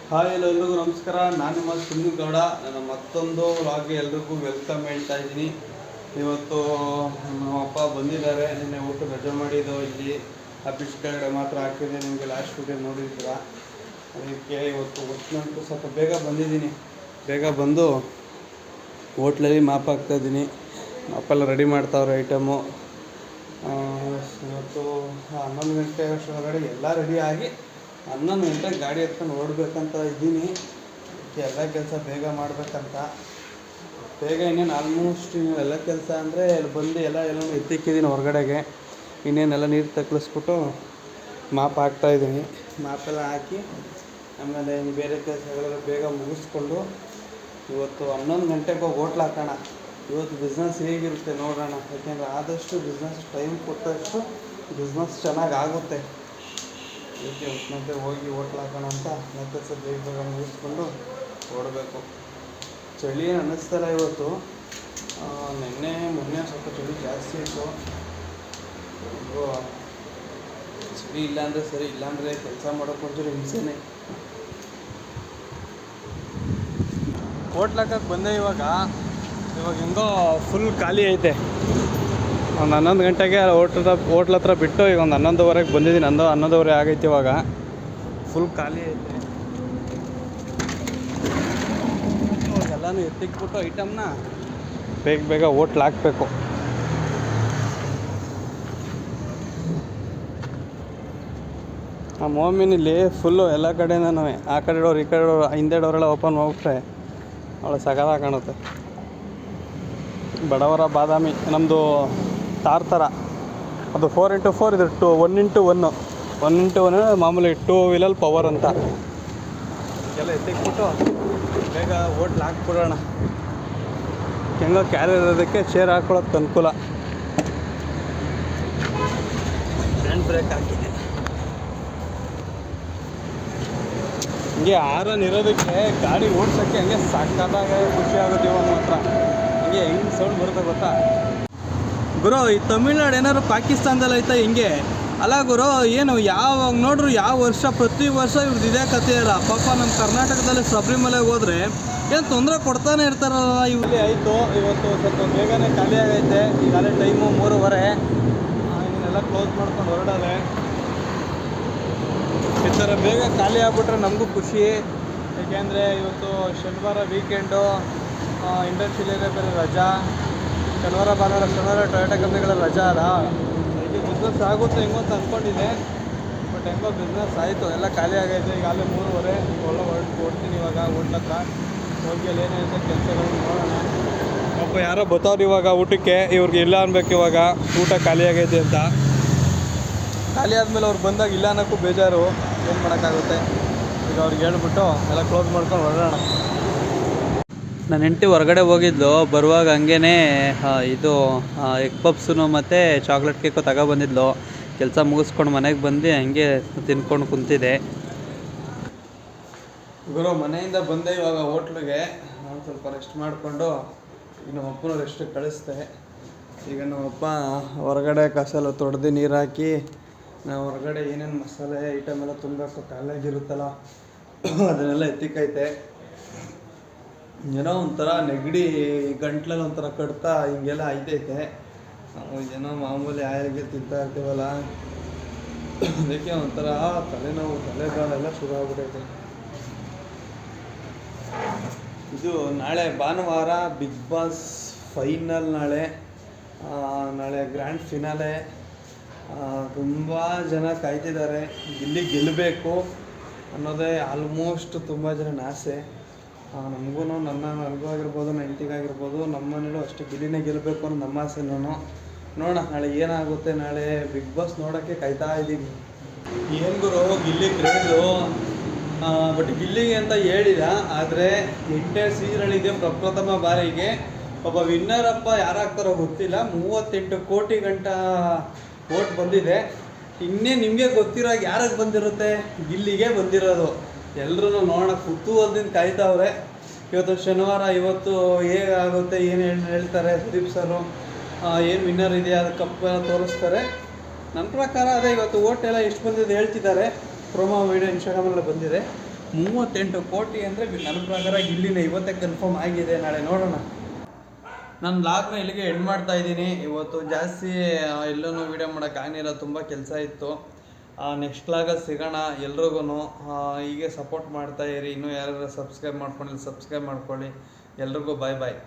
Hi ಎಲ್ರಿಗೂ ನಮಸ್ಕಾರ. ನಾನು ನಿಮ್ಮ ಸುನಿಲ್ಗೌಡ. ನನ್ನ ಮತ್ತೊಂದು ವ್ಲಾಗ್ಗೆ ಎಲ್ರಿಗೂ ವೆಲ್ಕಮ್ ಹೇಳ್ತಾ ಇದ್ದೀನಿ. ಇವತ್ತು ನಮ್ಮ ಅಪ್ಪ ಬಂದಿದ್ದಾರೆ. ನಿನ್ನೆ ಊಟ ರಜೆ ಮಾಡಿದ್ದು ಇಲ್ಲಿ ಆಫೀಸ್ ಕೆಳಗಡೆ ಮಾತ್ರ ಹಾಕಿದೆ. ನಿಮಗೆ ಲಾಸ್ಟ್ ವಿಡಿಯೋ ನೋಡಿದ್ದೀರ. ಅದಕ್ಕೆ ಇವತ್ತು ಹೊತ್ತಿನಂತೂ ಸ್ವಲ್ಪ ಬೇಗ ಬಂದಿದ್ದೀನಿ. ಬೇಗ ಬಂದು ಹೋಟ್ಲಲ್ಲಿ ಮಾಪ್ ಹಾಕ್ತಾಯಿದ್ದೀನಿ. ಮಾಪೆಲ್ಲ ರೆಡಿ ಮಾಡ್ತಾವ್ರೆ ಐಟಮು. ಇವತ್ತು 11 ಗಂಟೆ ಅಷ್ಟರೊಳಗಡೆ ಎಲ್ಲ ರೆಡಿಯಾಗಿ 11 ಗಂಟೆಗೆ ಗಾಡಿ ಎತ್ಕೊಂಡು ಹೊರಡ್ಬೇಕಂತ ಇದ್ದೀನಿ. ಎಲ್ಲ ಕೆಲಸ ಬೇಗ ಮಾಡಬೇಕಂತ. ಬೇಗ ಇನ್ನೇನು ಆಲ್ಮೋಸ್ಟ್ ಎಲ್ಲ ಕೆಲಸ ಅಂದರೆ ಅಲ್ಲಿ ಬಂದು ಎಲ್ಲ ಎತ್ತಿಕ್ಕಿದ್ದೀನಿ ಹೊರಗಡೆಗೆ. ಇನ್ನೇನೆಲ್ಲ ನೀರು ತಕ್ಕಳಿಸ್ಬಿಟ್ಟು ಮಾಪ್ ಹಾಕ್ತಾಯಿದ್ದೀನಿ. ಮಾಪೆಲ್ಲ ಹಾಕಿ ಆಮೇಲೆ ಬೇರೆ ಕೆಲಸಗಳೆಲ್ಲ ಬೇಗ ಮುಗಿಸ್ಕೊಂಡು ಇವತ್ತು 11 ಗಂಟೆಗೆ ಹೋಗಿ ಹೋಟ್ಲ್ ಹಾಕೋಣ. ಇವತ್ತು ಬಿಸ್ನೆಸ್ ಹೇಗಿರುತ್ತೆ ನೋಡೋಣ. ಯಾಕೆಂದರೆ ಆದಷ್ಟು ಬಿಸ್ನೆಸ್ ಟೈಮ್ ಕೊಟ್ಟಷ್ಟು ಬಿಸ್ನೆಸ್ ಚೆನ್ನಾಗಿ ಆಗುತ್ತೆ. ಅದಕ್ಕೆ ಮತ್ತೆ ಹೋಗಿ ಹೋಟ್ಲ್ ಹಾಕೋಣ ಅಂತ ಕೆಲಸ ಬೇಗ ಬೇಗ ಮುಗಿಸ್ಕೊಂಡು ಓಡಬೇಕು. ಚಳಿ ಏನು ಅನ್ನಿಸ್ತಲ್ಲ ಇವತ್ತು. ಮೊನ್ನೆ ಸ್ವಲ್ಪ ಚಳಿ ಜಾಸ್ತಿ ಇತ್ತು. ಚಳಿ ಇಲ್ಲಾಂದರೆ ಸರಿ, ಇಲ್ಲಾಂದರೆ ಕೆಲಸ ಮಾಡೋಕ್ಕೆ ಒಂಚೂರು ಹಿಂಸೆನೇ. ಹೋಟ್ಲ್ ಹಾಕಕ್ಕೆ ಬಂದೆ. ಇವಾಗ ಹೆಂಗೋ ಫುಲ್ ಖಾಲಿ ಐತೆ. ಒಂದು 11 ಗಂಟೆಗೆ ಹೋಟ್ಲ್ ಹತ್ರ ಬಿಟ್ಟು ಈಗ ಒಂದು 11:15 ಬಂದಿದ್ದೀನಿ. 11:15 ಆಗೈತೆ. ಇವಾಗ ಫುಲ್ ಖಾಲಿ ಐತೆ. ಇವಾಗೆಲ್ಲನೂ ಎತ್ತಿಕ್ಬಿಟ್ಟು ಐಟಮ್ನ ಬೇಗ ಬೇಗ ಹೋಟ್ಲ್ ಹಾಕಬೇಕು. ಆ ಮೋಮಿನಲ್ಲಿ ಫುಲ್ಲು ಎಲ್ಲ ಕಡೆಯಿಂದನೂ ಆ ಕಡೆ ಡೋರ್ ಈ ಕಡೆ ಡೋರ್ ಹಿಂದೆ ಡೋರೆಲ್ಲ ಓಪನ್ ಮಾಡಿಬಿಟ್ರೆ ಅವಳು ಸಗದಾಗಿ ಕಾಣುತ್ತೆ. ಬಡವರ ಬಾದಾಮಿ ನಮ್ಮದು ತಾರ್ ಥರ. ಅದು 4x4, ಇದು 1x1. 1x1 ಮಾಮೂಲಿ 2 ವೀಲಲ್ಲಿ ಪವರ್ ಅಂತ. ಎಲ್ಲ ಎತ್ತಿಕ್ಬಿಟ್ಟು ಬೇಗ ಹೋಟ್ಲ್ ಹಾಕ್ಬಿಡೋಣ. ಹೆಂಗೋ ಕ್ಯಾರಿಯರ್ ಇರೋದಕ್ಕೆ ಚೇರ್ ಹಾಕ್ಕೊಳ್ಳೋಕ್ಕೆ ಅನುಕೂಲ. ಹ್ಯಾಂಡ್ ಬ್ರೇಕ್ ಹಾಕಿದೆ. ಹಿಂಗೆ ಆರನ್ ಇರೋದಕ್ಕೆ ಗಾಡಿ ಓಡ್ಸೋಕ್ಕೆ ಹಂಗೆ ಸಕ್ಕತ್ತಾಗೆ ಖುಷಿ ಆಗುತ್ತೆ. ಇವಾಗ ಮಾತ್ರ ಹಿಂಗೆ ಹೆಂಗೆ ಸೌಂಡ್ ಬರುತ್ತೆ ಗೊತ್ತಾ ಗುರು. ಈ ತಮಿಳ್ನಾಡು ಏನಾದ್ರು ಪಾಕಿಸ್ತಾನದಲ್ಲಿ ಐತಾ ಹಿಂಗೆ ಅಲ್ಲ ಗುರು? ಏನು ಯಾವಾಗ ನೋಡ್ರು ಯಾವ ವರ್ಷ ಪ್ರತಿ ವರ್ಷ ಇವ್ರದ್ದು ಇದೇ ಕಥೆ ಇಲ್ಲ. ಪಾಪ ನಮ್ಮ ಕರ್ನಾಟಕದಲ್ಲಿ ಶಬರಿಮಲೆಗೆ ಹೋದರೆ ಏನು ತೊಂದರೆ ಕೊಡ್ತಾನೆ ಇರ್ತಾರಲ್ಲ. ಇಲ್ಲಿ ಆಯಿತು. ಇವತ್ತು ಸ್ವಲ್ಪ ಬೇಗನೆ ಖಾಲಿ ಆಗೈತೆ. ಈಗಾಗಲೇ ಟೈಮು 3:15. ಇದನ್ನೆಲ್ಲ ಕ್ಲೋಸ್ ಮಾಡ್ಕೊಂಡು ಹೊರಡೋದೆ. ಈ ಥರ ಬೇಗ ಖಾಲಿ ಆಗ್ಬಿಟ್ರೆ ನಮಗೂ ಖುಷಿ. ಏಕೆಂದರೆ ಇವತ್ತು ಶನಿವಾರ ವೀಕೆಂಡು, ಇಂಡಸ್ಟ್ರಿಯಲ್ ಏರಿಯಾ ಬೇರೆ ರಜಾ. ಶನಿವಾರ ಟೊಯೋಟಾ ಕಂಪ್ನಿಗಳ ರಜಾ ಅಲ್ಲ. ಅದಕ್ಕೆ ಬಿಸ್ನೆಸ್ ಆಗುತ್ತೆ ಹೆಂಗೋ ಅಂತ ಅಂದ್ಕೊಂಡಿದ್ದೆ. ಬಟ್ ಹೆಂಗೋ ಬಿಸ್ನೆಸ್ ಆಯಿತು. ಎಲ್ಲ ಖಾಲಿ ಆಗೈತೆ. ಈಗಾಗಲೇ 3:15. ಒಳ್ಳೆ ಹೊಡ್ತೀನಿ ಇವಾಗ ಹೋಟ್ಲ್ ಹತ್ರ ಹೋಗಿ ಅಲ್ಲಿ ಏನೇನಿದೆ ಕೆಲಸಗಳನ್ನ ನೋಡೋಣ. ಪಾಪ ಯಾರೋ ಬರ್ತಾವ್ರು ಇವಾಗ ಊಟಕ್ಕೆ. ಇವ್ರಿಗೆ ಇಲ್ಲ ಅನ್ಬೇಕು ಇವಾಗ ಊಟ ಖಾಲಿ ಆಗೈತೆ ಅಂತ. ಖಾಲಿ ಆದಮೇಲೆ ಅವ್ರು ಬಂದಾಗ ಇಲ್ಲ ಅನ್ನೋಕ್ಕೂ ಬೇಜಾರು. ಏನು ಮಾಡೋಕ್ಕಾಗುತ್ತೆ. ಈಗ ಅವ್ರಿಗೆ ಹೇಳ್ಬಿಟ್ಟು ಎಲ್ಲ ಕ್ಲೋಸ್ ಮಾಡ್ಕೊಂಡು ಹೊರಡೋಣ. ನನ್ನ ಹೆಂಡತಿ ಹೊರಗಡೆ ಹೋಗಿದ್ದು. ಬರುವಾಗ ಹಂಗೇ ಇದು ಎಗ್ ಪಪ್ಸು ಮತ್ತು ಚಾಕ್ಲೇಟ್ ಕೇಕು ತಗೊಬಂದಿದ್ಲು. ಕೆಲಸ ಮುಗಿಸ್ಕೊಂಡು ಮನೆಗೆ ಬಂದು ಹಂಗೆ ತಿನ್ಕೊಂಡು ಕುಂತಿದ್ದೆ. ಗುರು ಮನೆಯಿಂದ ಬಂದೆ ಇವಾಗ ಹೋಟ್ಲಿಗೆ. ನಾನು ಸ್ವಲ್ಪ ರೆಸ್ಟ್ ಮಾಡಿಕೊಂಡು ಈಗ ನಮ್ಮಪ್ಪನ ರೆಸ್ಟಿಗೆ ಕಳಿಸ್ದೆ. ಈಗ ನಮ್ಮಪ್ಪ ಹೊರಗಡೆ ಕಸೆಲ್ಲ ತೊಡೆದು ನೀರು ಹಾಕಿ ನಾವು ಹೊರಗಡೆ ಏನೇನು ಮಸಾಲೆ ಐಟಮ್ ಎಲ್ಲ ತುಂಬಬೇಕು ಕಾಲೇಜಿರುತ್ತಲ್ಲ ಅದನ್ನೆಲ್ಲ ಎತ್ತಿಕೈತೆ. ಏನೋ ಒಂಥರ ನೆಗಡಿ ಗಂಟ್ಲಲ್ಲಿ ಒಂಥರ ಕಡ್ತಾ ಹಿಂಗೆಲ್ಲ ಐತೈತೆ. ನಾವು ಏನೋ ಮಾಮೂಲಿ ಆಯಿಲ್ಗೆ ತಿಂತಾ ಇರ್ತೀವಲ್ಲ, ಅದಕ್ಕೆ ಒಂಥರ ತಲೆನೋವು, ತಲೆಗಾಲೆಲ್ಲ ಶುರು ಆಗ್ಬಿಟ್ಟೈತೆ. ಇದು ನಾಳೆ ಭಾನುವಾರ ಬಿಗ್ ಬಾಸ್ ಫೈನಲ್. ನಾಳೆ ಗ್ರ್ಯಾಂಡ್ ಫಿನಾಲೆ. ತುಂಬ ಜನ ಕಾಯ್ತಿದ್ದಾರೆ. ಗಿಲ್ಲಿ ಗೆಲ್ಲಬೇಕು ಅನ್ನೋದೇ ಆಲ್ಮೋಸ್ಟ್ ತುಂಬ ಜನ ಆಸೆ. ನಮಗೂ ನನಗೂ ಆಗಿರ್ಬೋದು, ನನ್ನ ಹೆಂಡತಿಗಾಗಿರ್ಬೋದು, ನಮ್ಮ ಮನೇಲೂ ಅಷ್ಟೇ ಗಿಲ್ಲಿನೇ ಗೆಲ್ಲಬೇಕು ಅನ್ನೋ ನಮ್ಮ ಆಸೆ. ನೋಡೋಣ ನಾಳೆ ಏನಾಗುತ್ತೆ. ನಾಳೆ ಬಿಗ್ ಬಾಸ್ ನೋಡೋಕ್ಕೆ ಕಾಯ್ತಾ ಇದ್ದೀವಿ. ಏನು ಗುರು ಗಿಲ್ಲಿ ಕ್ರೇಜು. ಬಟ್ ಗಿಲ್ಲಿಗೆ ಅಂತ ಹೇಳಿಲ್ಲ. ಆದರೆ 8ನೇ ಸೀಸನ್ನಿದೆ ಪ್ರಪ್ರಥಮ ಬಾರಿಗೆ. ಒಬ್ಬ ವಿನ್ನರಪ್ಪ ಯಾರಾಗ್ತಾರೋ ಗೊತ್ತಿಲ್ಲ. 38 ಕೋಟಿ ಗಂಟ ವೋಟ್ ಬಂದಿದೆ. ಇನ್ನೇ ನಿಮಗೆ ಗೊತ್ತಿರೋ ಯಾರಿಗೆ ಬಂದಿರುತ್ತೆ? ಗಿಲ್ಲಿಗೆ ಬಂದಿರೋದು. ಎಲ್ಲರೂ ನೋಡೋಣ ಕುತೂಹಲದಿಂದ ಕಾಯ್ತಾವ್ರೆ. ಇವತ್ತು ಶನಿವಾರ. ಇವತ್ತು ಹೇಗಾಗುತ್ತೆ, ಏನು ಹೇಳ್ತಾರೆ ಸುದೀಪ್ ಸರು, ಏನು ವಿನ್ನರ್ ಇದೆಯಾ ಅದು ಕಪ್ಪೆಲ್ಲ ತೋರಿಸ್ತಾರೆ. ನನ್ನ ಪ್ರಕಾರ ಅದೇ ಇವತ್ತು ಓಟ್ ಎಲ್ಲ ಎಷ್ಟು ಬಂದಿದೆ ಹೇಳ್ತಿದ್ದಾರೆ. ಪ್ರೊಮೋ ವೀಡಿಯೋ ಇನ್ಸ್ಟಾಗ್ರಾಮಲ್ಲಿ ಬಂದಿದೆ. 38 ಕೋಟಿ ಅಂದರೆ ನನ್ನ ಪ್ರಕಾರ ಗಿಲ್ಲಿನ ಇವತ್ತೇ ಕನ್ಫರ್ಮ್ ಆಗಿದೆ. ನಾಳೆ ನೋಡೋಣ. ನಾನು ಬ್ಲಾಗ್ನ ಇಲ್ಲಿಗೆ ಎಂಡ್ ಮಾಡ್ತಾ ಇದ್ದೀನಿ. ಇವತ್ತು ಜಾಸ್ತಿ ಎಲ್ಲೂ ವೀಡಿಯೋ ಮಾಡೋಕ್ಕಾಗಿಲ್ಲ, ತುಂಬ ಕೆಲಸ ಇತ್ತು. ನೆಕ್ಸ್ಟ್ ಬ್ಲಾಗಲ್ಲಿ ಸಿಗೋಣ. ಎಲ್ರಿಗೂ ಹೀಗೆ ಸಪೋರ್ಟ್ ಮಾಡ್ತಾಯಿರಿ. ಇನ್ನೂ ಯಾರು ಸಬ್ಸ್ಕ್ರೈಬ್ ಮಾಡ್ಕೊಂಡಿಲ್ಲ ಸಬ್ಸ್ಕ್ರೈಬ್ ಮಾಡ್ಕೊಳ್ಳಿ. ಎಲ್ರಿಗೂ ಬಾಯ್ ಬಾಯ್.